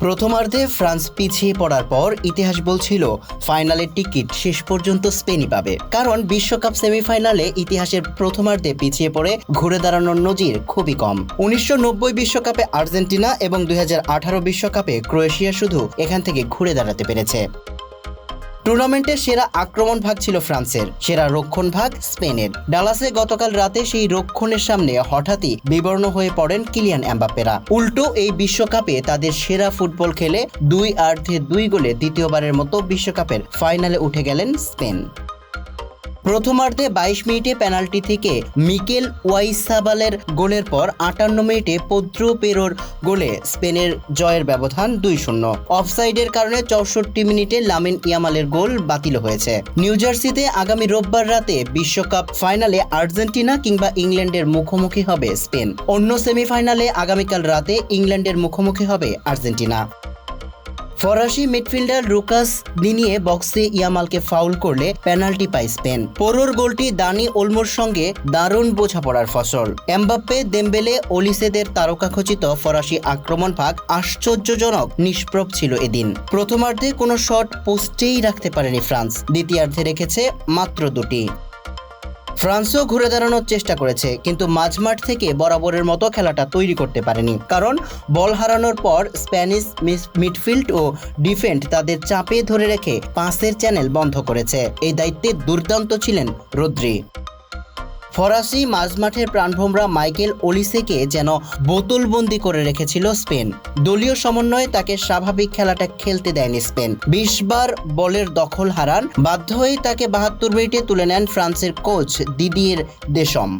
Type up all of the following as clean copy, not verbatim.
প্রথমার্ধে ফ্রান্স পিছিয়ে পড়ার পর ইতিহাস বলছিল ফাইনালের টিকিট শেষ পর্যন্ত স্পেনই পাবে, কারণ বিশ্বকাপ সেমিফাইনালে ইতিহাসের প্রথমার্ধে পিছিয়ে পড়ে ঘুরে দাঁড়ানোর নজির খুবই কম। 1990 বিশ্বকাপে আর্জেন্টিনা এবং 2018 বিশ্বকাপে ক্রোয়েশিয়া শুধু এখান থেকে ঘুরে দাঁড়াতে পেরেছে। টুর্নামেন্টের সেরা আক্রমণ ভাগ ছিল ফ্রান্সের, সেরা রক্ষণ ভাগ স্পেনের। ডালাসে গতকাল রাতে সেই রক্ষণের সামনে হঠাৎই বিবর্ণ হয়ে পড়েন কিলিয়ান এমবাপ্পেরা। উল্টো এই বিশ্বকাপে তাদের সেরা ফুটবল খেলে 2 গোলে দ্বিতীয়বারের মতো বিশ্বকাপের ফাইনালে উঠে গেলেন স্পেন। প্রথমার্ধে 22 মিনিটে পেনাল্টি থেকে মিকেল ওয়াইসাবালের গোলের পর 58 মিনিটে পোদ্রো পেরোর গোলে স্পেনের জয়ের ব্যবধান 2-0। অফসাইডের কারণে 64 মিনিটে লামিন ইয়ামালের গোল বাতিল হয়েছে। নিউ জার্সিতে আগামী রোববার রাতে বিশ্বকাপ ফাইনালে আর্জেন্টিনা কিংবা ইংল্যান্ডের মুখোমুখি হবে স্পেন। অন্য সেমিফাইনালে আগামীকাল রাতে ইংল্যান্ডের মুখোমুখি হবে আর্জেন্টিনা। ফরাসি মিডফিল্ডার লুকাস দিনিয়ে বক্সে ইয়ামালকে ফাউল করলে পেনাল্টি পায় স্পেন। পরের গোলটি দানি ওলমোর সঙ্গে দারুণ বোঝাপড়ার ফসল। এমবাপ্পে, দেমবেলে, ওলিসেদের তারকাখচিত ফরাসি আক্রমণ ভাগ আশ্চর্যজনক নিষ্প্রভ ছিল এদিন। প্রথমার্ধে কোনো শট পোস্টেই রাখতে পারেনি ফ্রান্স, দ্বিতীয়ার্ধে রেখেছে মাত্র 2টি। ফ্রান্সও ঘুরে দাঁড়ানোর চেষ্টা করেছে, কিন্তু মাঝমাঠ থেকে বরাবরের মতো খেলাটা তৈরি করতে পারেনি, কারণ বল হারানোর পর স্প্যানিশ মিডফিল্ড ও ডিফেন্ড তাদের চাপে ধরে রেখে পাসের চ্যানেল বন্ধ করেছে। এই দায়িত্বে দুর্দান্ত ছিলেন রদ্রি। ফরাসি মাঝমাঠের প্রাণভোমরা মাইকেল ওলিসেকে যেন বোতলবন্দি করে রেখেছিল স্পেন। দলীয় সমন্বয়ে তাকে স্বাভাবিক খেলাটা খেলতে দেয়নি স্পেন। 20 বার বলের দখল হারান, বাধ্য হয়ে তাকে 72 মিনিটে তুলে নেন ফ্রান্সের কোচ দিদিয়ের দেশম।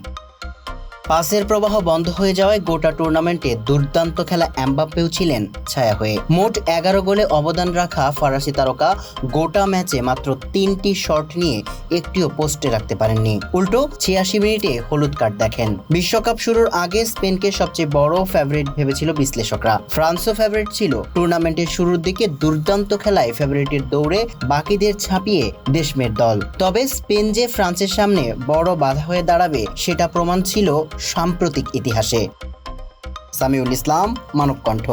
পাসের প্রবাহ বন্ধ হয়ে যাওয়ায় গোটা টুর্নামেন্টে দুর্দান্ত খেলা এমবাপ্পেও ছিলেন ছায়া হয়ে। মোট 11 গোলে অবদান রাখা ফরাসি তারকা গোটা ম্যাচে মাত্র 3টি শট নিয়ে একটিও পোস্টে রাখতে পারেননি। উল্টো 86 মিনিটে হলুদ কার্ড দেখেন। বিশ্বকাপ শুরুর আগে স্পেনকে সবচেয়ে বড় ফেভারিট ভেবেছিল বিশ্লেষকরা। ফ্রান্সও ফেভারিট ছিল। টুর্নামেন্টের শুরুর দিকে দুর্দান্ত খেলায় ফেভারিটের দৌড়ে বাকিদের ছাপিয়ে দেশমের দল। তবে স্পেন যে ফ্রান্সের সামনে বড় বাধা হয়ে দাঁড়াবে সেটা প্রমাণ ছিল সাম্প্রতিক ইতিহাসে। সামিউল ইসলাম, মানবকণ্ঠ।